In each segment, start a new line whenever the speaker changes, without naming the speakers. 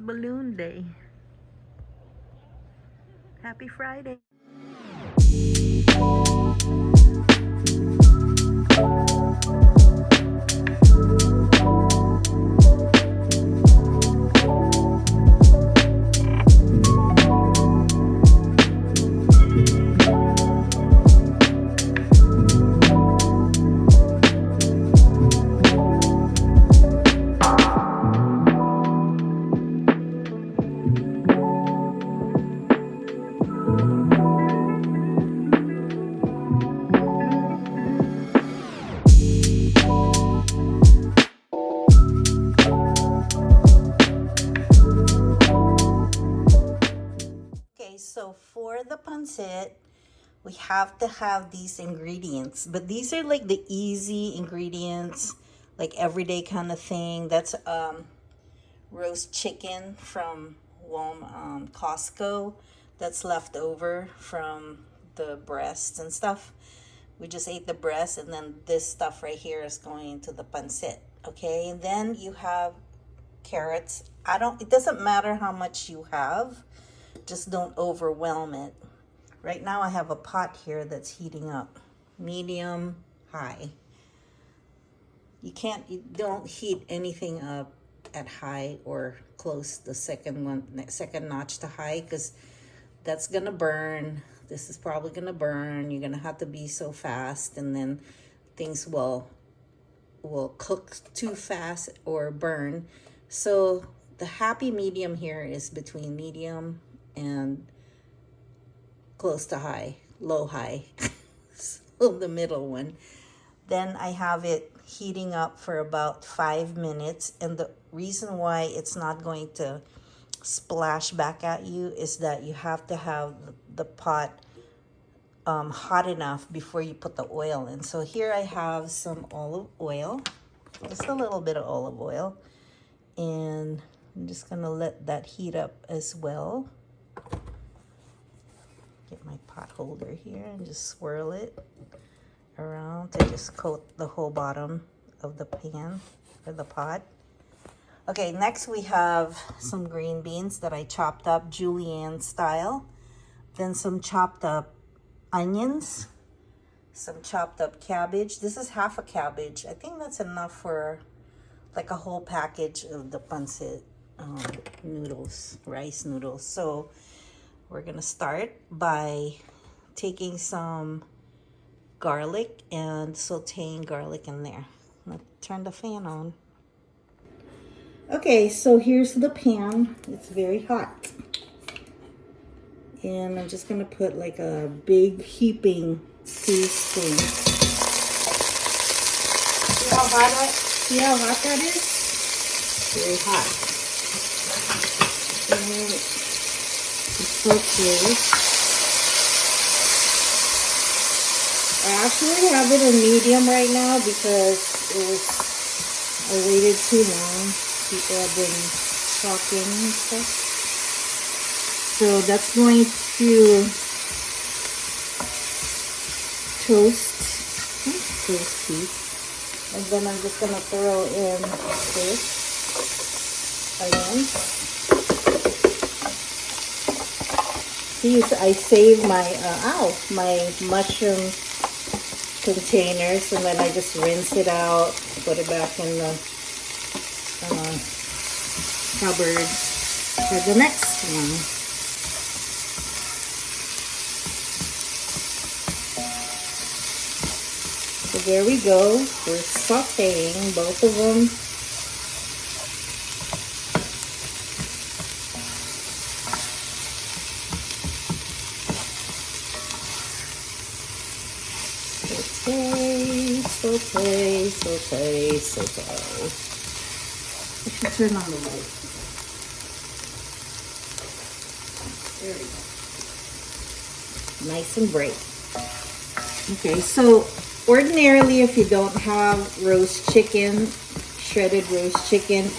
balloon day. Happy Friday. So for the pancit, we have to have these ingredients, but these are like the easy ingredients, like everyday kind of thing. That's roast chicken from Costco that's left over from the breasts and stuff. We just ate the breast, and then this stuff right here is going to the pancit. Okay, and then you have carrots. It doesn't matter how much you have, just don't overwhelm it. Right now I have a pot here that's heating up, medium, high. You don't heat anything up at high or close the second notch to high, because that's gonna burn. This is probably gonna burn. You're gonna have to be so fast, and then things will cook too fast or burn. So the happy medium here is between medium and close to high, low high. So the middle one. Then I have it heating up for about 5 minutes, and the reason why it's not going to splash back at you is that you have to have the pot hot enough before you put the oil in. So here I have some olive oil, just a little bit of olive oil, and I'm just gonna let that heat up as well. Get my pot holder here and just swirl it around to just coat the whole bottom of the pan or the pot. Okay, next we have some green beans that I chopped up julienne style. Then some chopped up onions, some chopped up cabbage. This is half a cabbage. I think that's enough for like a whole package of the pancit noodles, rice noodles. So we're gonna start by taking some garlic and sauteing garlic in there. Let's turn the fan on. Okay, so here's the pan. It's very hot. And I'm just gonna put like a big heaping teaspoon. See how hot that is? Very hot. And saute. I actually have it in medium right now because I waited too long. People have been talking and stuff. So that's going to toasty. And then I'm just going to throw in this onion. I save my mushroom containers, and then I just rinse it out, put it back in the cupboard for the next one. So there we go. We're sauteing both of them. Saute. I should turn on the light. There we go. Nice and bright. Okay, so ordinarily if you don't have roast chicken, shredded roast chicken,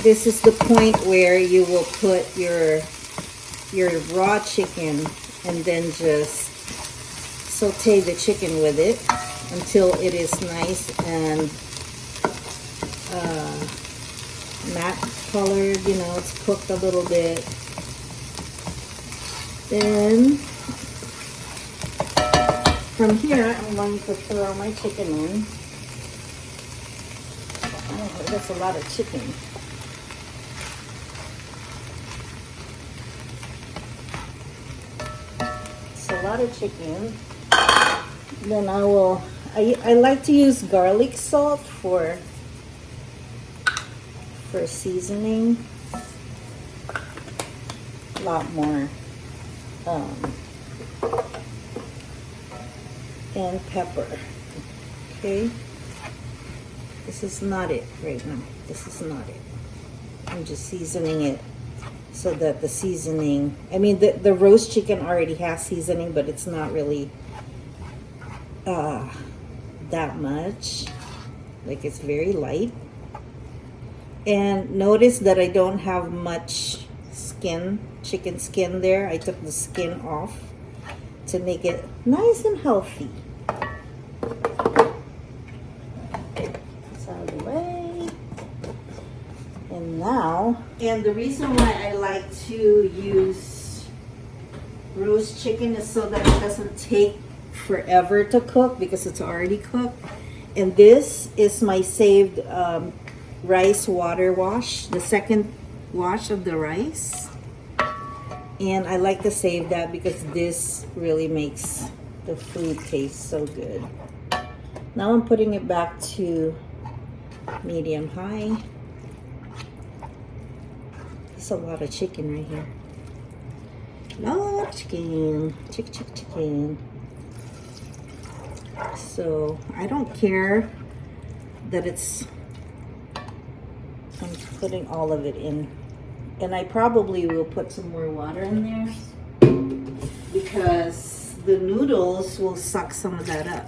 this is the point where you will put your raw chicken and then just saute the chicken with it until it is nice and matte colored, you know, it's cooked a little bit. Then from here, I'm going to throw my chicken in. Oh, that's a lot of chicken. It's a lot of chicken. Then I like to use garlic salt for seasoning. A lot more. And pepper. Okay. This is not it right now. This is not it. I'm just seasoning it so that the seasoning, I mean the roast chicken already has seasoning, but it's not really that much. Like, it's very light. And notice that I don't have much skin, chicken skin there. I took the skin off to make it nice and healthy. It's out of the way. And now, and the reason why I like to use roast chicken is so that it doesn't take forever to cook because it's already cooked. And this is my saved rice water wash, the second wash of the rice. And I like to save that because this really makes the food taste so good. Now I'm putting it back to medium high. There's a lot of chicken right here. A lot of chicken. Chicken. So I don't care that I'm putting all of it in. And I probably will put some more water in there because the noodles will suck some of that up.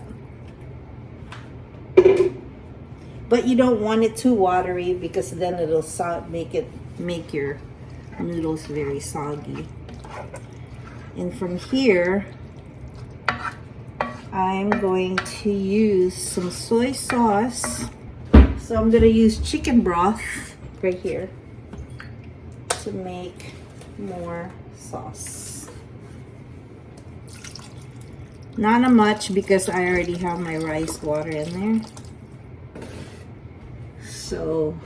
But you don't want it too watery because then it'll make your noodles very soggy. And from here, I'm going to use some soy sauce. So I'm going to use chicken broth right here to make more sauce. Not much because I already have my rice water in there. So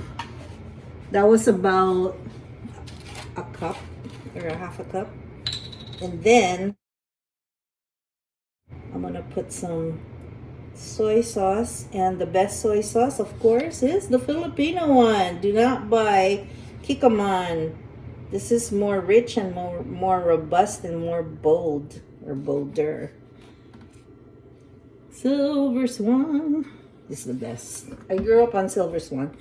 that was about a cup or a half a cup. And then I'm gonna put some soy sauce, and the best soy sauce, of course, is the Filipino one. Do not buy Kikkoman. This is more rich and more robust and more bold or bolder. Silver Swan. This is the best. I grew up on Silver Swan.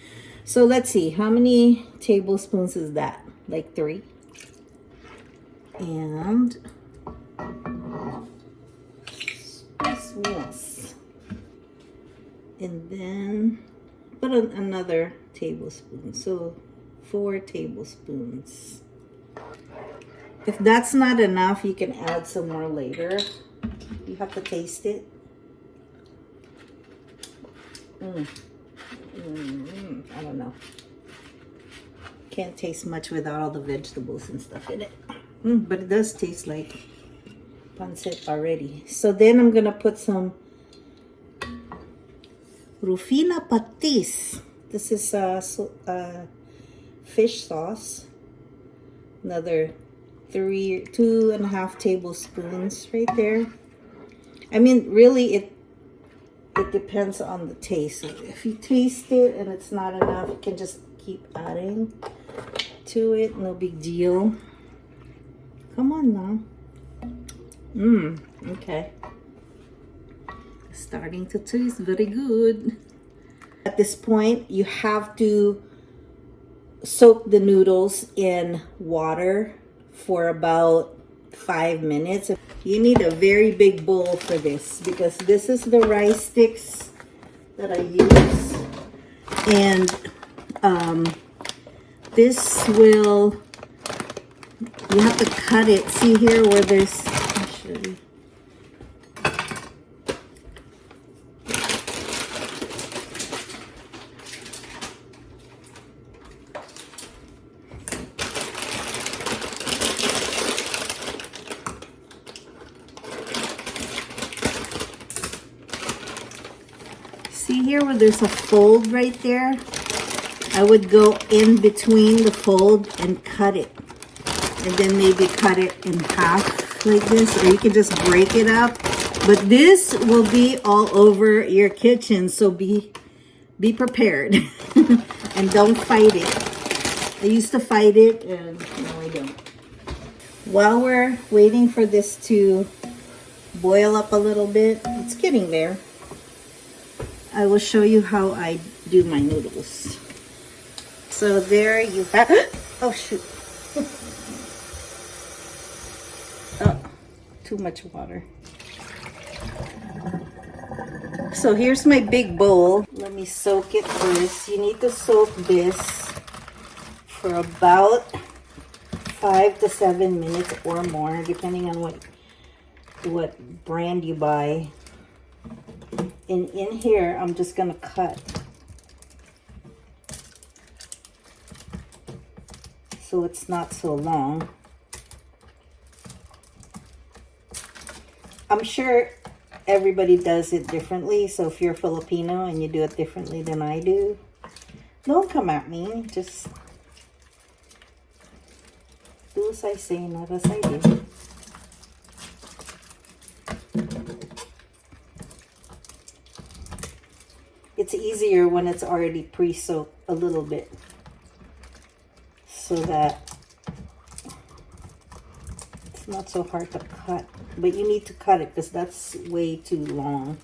So let's see, how many tablespoons is that? Like 3. And sauce. And then put another tablespoon. So 4 tablespoons. If that's not enough, you can add some more later. You have to taste it. I don't know. Can't taste much without all the vegetables and stuff in it. But it does taste like pancit already. So then I'm gonna put some Rufina Patis. This is fish sauce. Another 2.5 tablespoons right there. I mean, really, it depends on the taste. So if you taste it and it's not enough, you can just keep adding to it. No big deal. Come on now. Okay. Starting to taste very good. At this point, you have to soak the noodles in water for about 5 minutes. You need a very big bowl for this because this is the rice sticks that I use. And this will, you have to cut it. See here where there's, I'll show you. here where there's a fold right there, I would go in between the fold and cut it. And then maybe cut it in half like this, or you can just break it up. But this will be all over your kitchen, so be prepared. And don't fight it. I used to fight it, and now I don't. While we're waiting for this to boil up a little bit, it's getting there, I will show you how I do my noodles. So there you have, oh shoot. Oh, too much water. So here's my big bowl. Let me soak it first. You need to soak this for about 5 to 7 minutes or more, depending on what brand you buy. And in here, I'm just gonna cut. So it's not so long. I'm sure everybody does it differently. So if you're Filipino and you do it differently than I do, don't come at me. Just do as I say, not as I do. It's easier when it's already pre-soaked a little bit, so that it's not so hard to cut. But you need to cut it because that's way too long.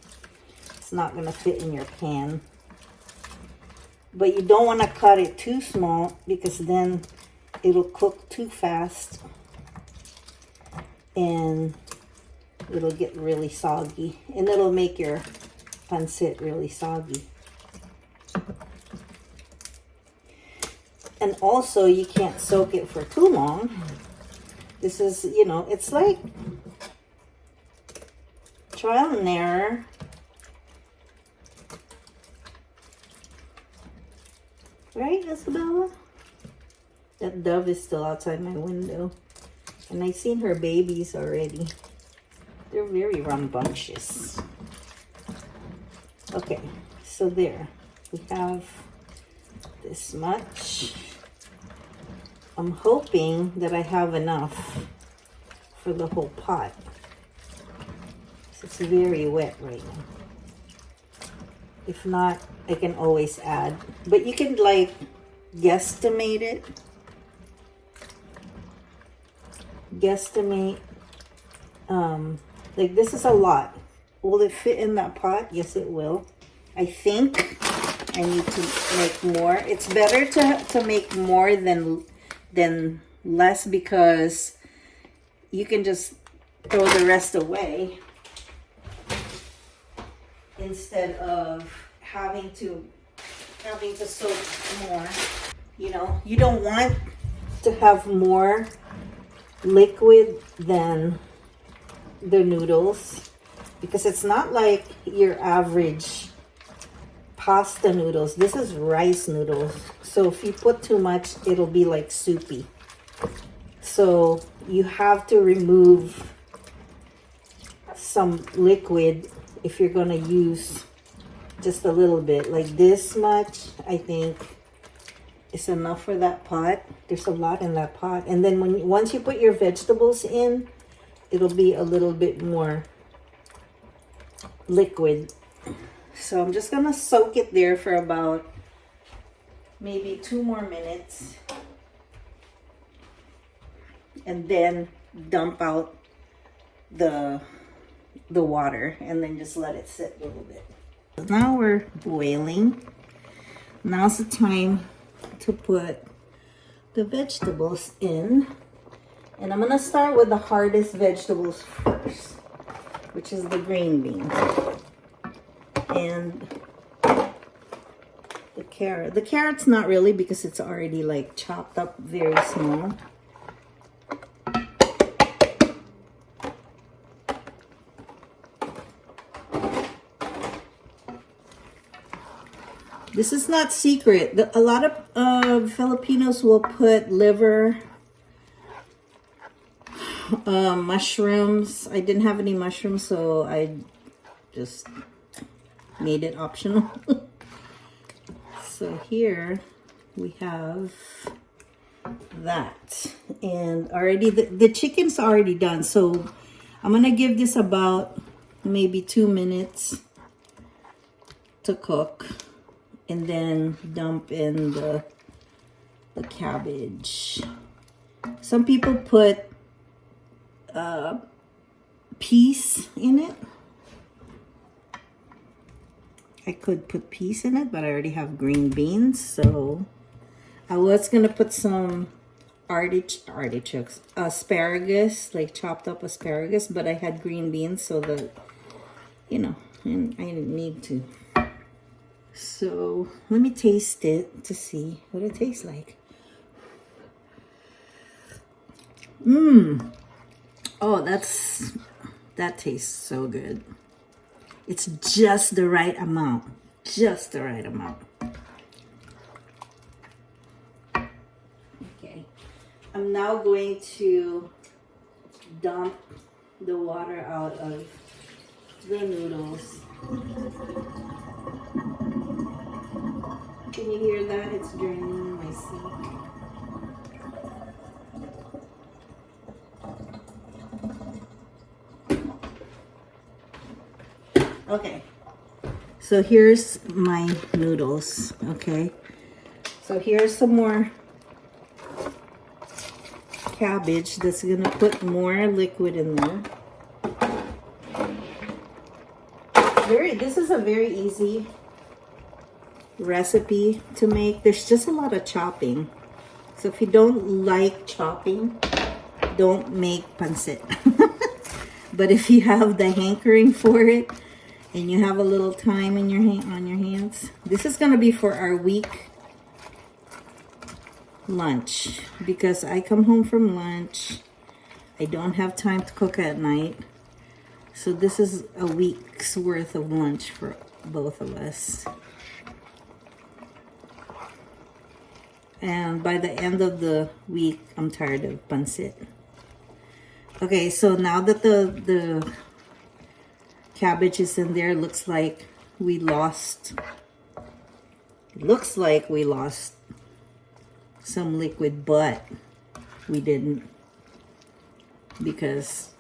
It's not going to fit in your pan. But you don't want to cut it too small because then it'll cook too fast and it'll get really soggy, and it'll make your pancit really soggy. And also, you can't soak it for too long. This is, you know, it's like trial and error. Right, Isabella? That dove is still outside my window. And I've seen her babies already. They're very rambunctious. Okay, so there. We have this much. I'm hoping that I have enough for the whole pot. It's very wet right now. If not, I can always add. But you can like guesstimate it. Guesstimate. Like this is a lot. Will it fit in that pot? Yes, it will. I think I need to make more. It's better to make more than less, because you can just throw the rest away instead of having to soak more. You know, you don't want to have more liquid than the noodles, because it's not like your average pasta noodles. This is rice noodles. So if you put too much, it'll be like soupy. So you have to remove some liquid if you're gonna use just a little bit. Like this much, I think, is enough for that pot. There's a lot in that pot. And then once you put your vegetables in, it'll be a little bit more liquid. So I'm just gonna soak it there for about maybe 2 more minutes, and then dump out the water, and then just let it sit a little bit. Now we're boiling. Now's the time to put the vegetables in, and I'm gonna start with the hardest vegetables first, which is the green beans and the carrot. The carrot's not really, because it's already like chopped up very small. This is not secret. A lot of Filipinos will put liver, mushrooms. I didn't have any mushrooms, so I just made it optional. So here we have that, and already the chicken's already done, so I'm gonna give this about maybe 2 minutes to cook, and then dump in the cabbage. Some people put peas in it. I could put peas in it, but I already have green beans, so I was gonna put some artichokes, asparagus, like chopped up asparagus, but I had green beans, so that, you know, and I didn't need to. So let me taste it to see what it tastes like. Oh, that tastes so good. It's just the right amount. Just the right amount. Okay. I'm now going to dump the water out of the noodles. Can you hear that? It's draining in my sink. Okay, so here's my noodles, okay? So here's some more cabbage that's gonna put more liquid in there. This is a very easy recipe to make. There's just a lot of chopping. So if you don't like chopping, don't make pancit. But if you have the hankering for it, and you have a little time in your on your hands, this is gonna be for our week lunch, because I come home from lunch, I don't have time to cook at night, so this is a week's worth of lunch for both of us. And by the end of the week, I'm tired of pancit. Okay, so now that the cabbage is in there, looks like we lost some liquid, but we didn't, because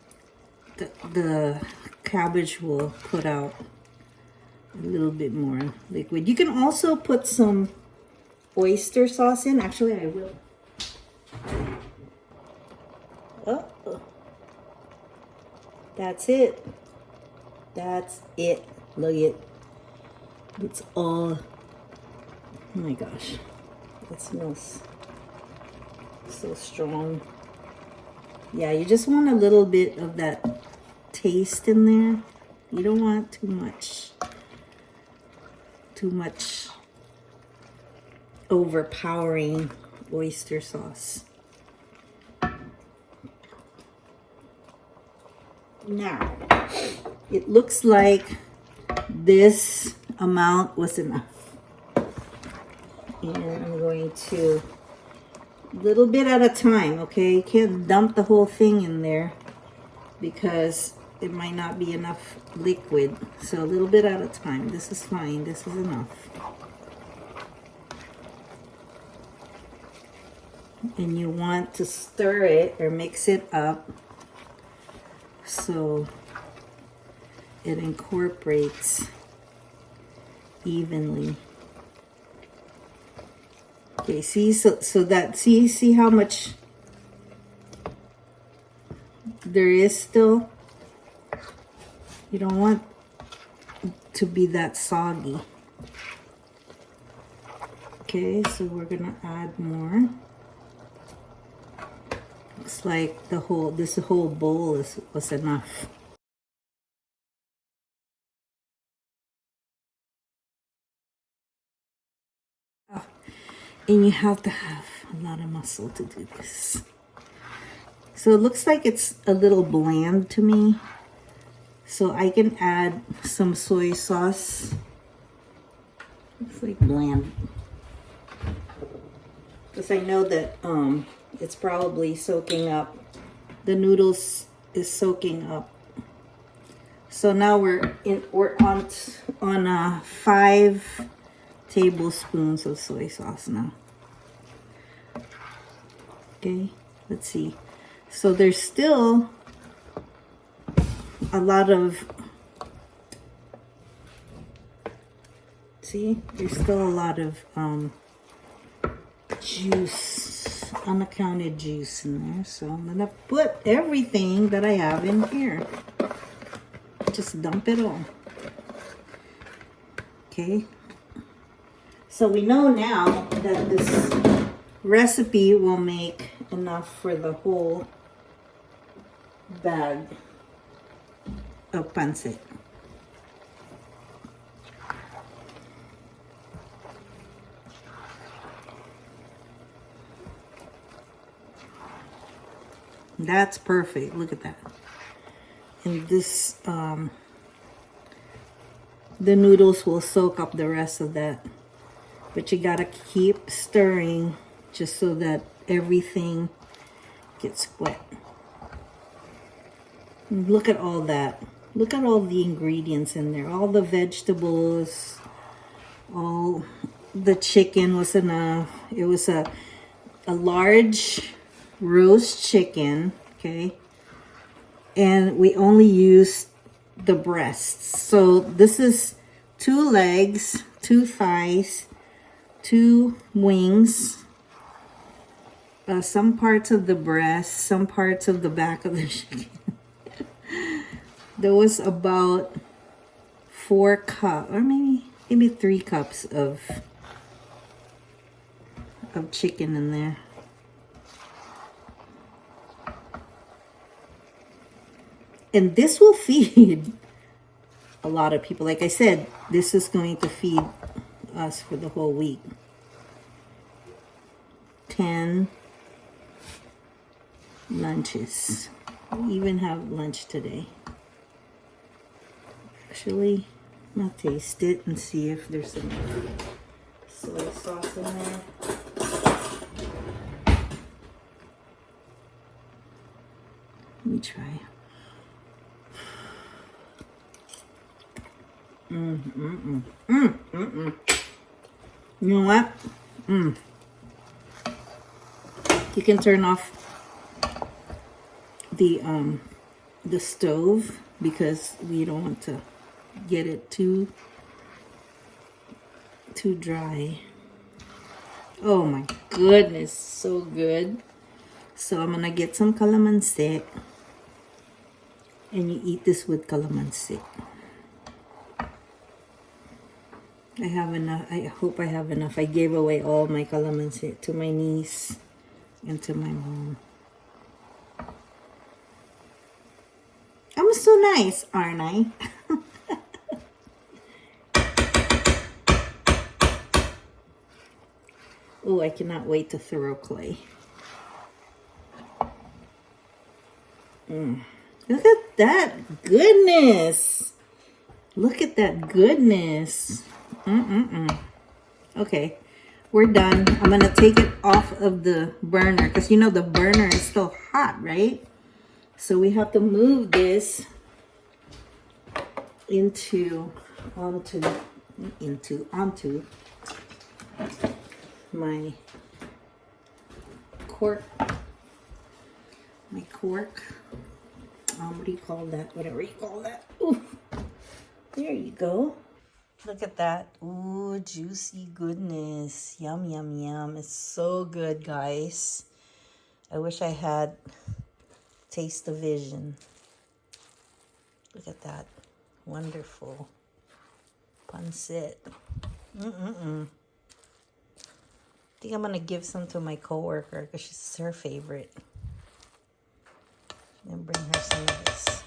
the cabbage will put out a little bit more liquid. You can also put some oyster sauce in. Actually, I will. Oh, that's it. That's it. Look at it. It's all. Oh my gosh. It smells so strong. Yeah, you just want a little bit of that taste in there. You don't want too much. Too much overpowering oyster sauce. Now, it looks like this amount was enough. And I'm going to, a little bit at a time, okay? You can't dump the whole thing in there because it might not be enough liquid. So a little bit at a time. This is fine. This is enough. And you want to stir it or mix it up so it incorporates evenly. Okay, see, so that, see how much there is still? You don't want to be that soggy. Okay, so we're gonna add more. Looks like this whole bowl was enough. Oh, and you have to have a lot of muscle to do this. So it looks like it's a little bland to me. So I can add some soy sauce. Looks like bland. Because I know that it's probably soaking up. The noodles is soaking up. So now we're on 5 tablespoons of soy sauce now. Okay, let's see. So there's still a lot of, see, there's still a lot of juice, unaccounted juice in there. So I'm gonna put everything that I have in here. Just dump it all. Okay. So we know now that this recipe will make enough for the whole bag of pancit. That's perfect. Look at that. And this, the noodles will soak up the rest of that. But you gotta keep stirring just so that everything gets wet. And look at all that. Look at all the ingredients in there. All the vegetables, all the chicken was enough. It was a large roast chicken, okay? And we only used the breasts. So this is 2 legs, 2 thighs, 2 wings, some parts of the breast, some parts of the back of the chicken. There was about 4 cups, or maybe 3 cups of chicken in there. And this will feed a lot of people. Like I said, this is going to feed us for the whole week. 10 lunches. We even have lunch today. Actually, I'll taste it and see if there's some soy sauce in there. Let me try. You know what? You can turn off the stove because we don't want to get it too dry. Oh my goodness, so good. So I'm gonna get some calamansi, and you eat this with calamansi. I have enough. I hope I have enough. I gave away all my calamansi to my niece and to my mom. I'm so nice, aren't I? Oh, I cannot wait to throw clay. Look at that goodness. Look at that goodness. Okay, we're done. I'm gonna take it off of the burner because you know the burner is still hot, right? So we have to move this onto my cork. What do you call that? Whatever you call that. Ooh, there you go. Look at that. Ooh, juicy goodness. Yum, yum, yum. It's so good, guys. I wish I had taste of vision. Look at that. Wonderful. Pancit. I think I'm going to give some to my coworker because she's her favorite. And bring her some of this.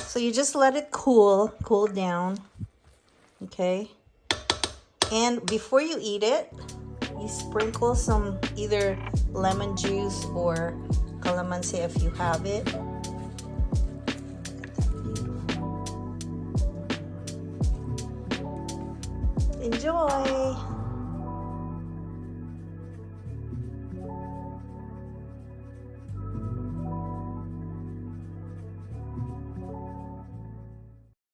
So you just let it cool down. Okay, and before you eat it, you sprinkle some either lemon juice or calamansi if you have it. Look at that. Enjoy!